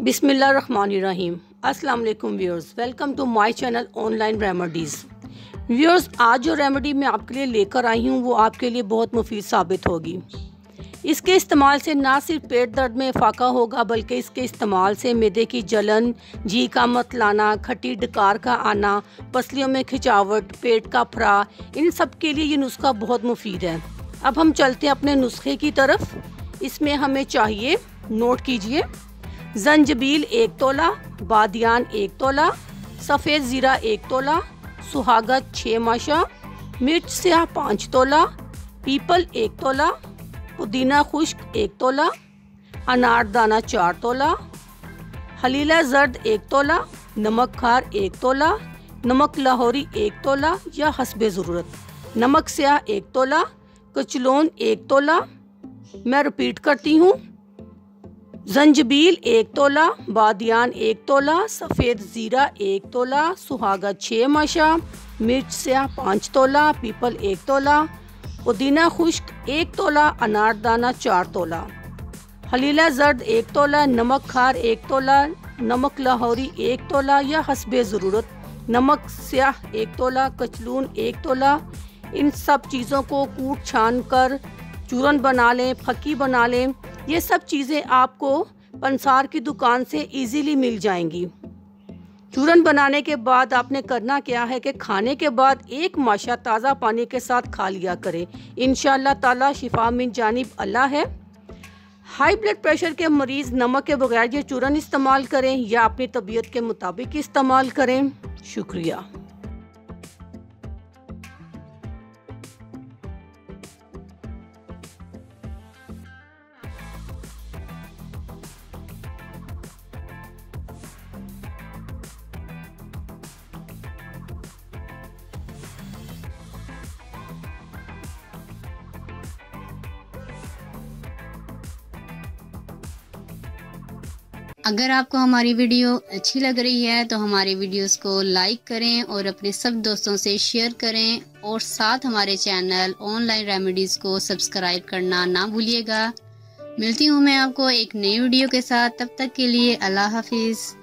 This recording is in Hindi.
बिस्मिल्लाहिर्रहमानिर्रहीम। अस्सलाम वालेकुम viewers, welcome to my channel online remedies. Viewers, आज जो रेमेडी मैं आपके लिए लेकर आई हूँ वो आपके लिए बहुत मुफीद साबित होगी। इसके इस्तेमाल से ना सिर्फ पेट दर्द में इफाका होगा बल्कि इसके इस्तेमाल से मैदे की जलन, जी का मतलाना, खट्टी डकार का आना, पसलियों में खिंचावट, पेट का फरा, इन सब के लिए ये नुस्खा बहुत मुफीद है। अब हम चलते हैं अपने नुस्खे की तरफ। इसमें हमें चाहिए, नोट कीजिए, जंजबील 1 तोला, बादियान 1 तोला, सफ़ेद ज़ीरा 1 तोला, सुहागत 6 माशा, मिर्च स्याह 5 तोला, पीपल 1 तोला, पुदीना खुश्क 1 तोला, अनारदाना 4 तोला, हलीला जर्द 1 तोला, नमक खार 1 तोला, नमक लाहौरी 1 तोला या हस्बे ज़रूरत, नमक स्याह 1 तोला, कचलोन 1 तोला। मैं रिपीट करती हूँ, जंजबील 1 तोला, बादियान 1 तोला, सफ़ेद ज़ीरा 1 तोला, सुहागा 6 माशा, मिर्च स्याह 5 तोला, पीपल 1 तोला, पुदीना खुश्क 1 तोला, अनारदाना 4 तोला, हलीला जर्द 1 तोला, नमक खार 1 तोला, नमक लाहौरी 1 तोला या हस्बे ज़रूरत, नमक स्याह 1 तोला, कचलून 1 तोला। इन सब चीज़ों को कूट छान कर चूरन बना लें, फकी बना लें। ये सब चीज़ें आपको पंसार की दुकान से इजीली मिल जाएंगी। चूरन बनाने के बाद आपने करना क्या है कि खाने के बाद 1 माशा ताज़ा पानी के साथ खा लिया करें। इंशाअल्लाह ताला शिफा मिन जानिब अल्लाह है। हाई ब्लड प्रेशर के मरीज़ नमक के बगैर ये चूरन इस्तेमाल करें या अपनी तबीयत के मुताबिक इस्तेमाल करें। शुक्रिया। अगर आपको हमारी वीडियो अच्छी लग रही है तो हमारी वीडियोस को लाइक करें और अपने सब दोस्तों से शेयर करें और साथ हमारे चैनल ऑनलाइन रेमेडीज़ को सब्सक्राइब करना ना भूलिएगा। मिलती हूँ मैं आपको एक नई वीडियो के साथ, तब तक के लिए अल्लाह हाफिज़।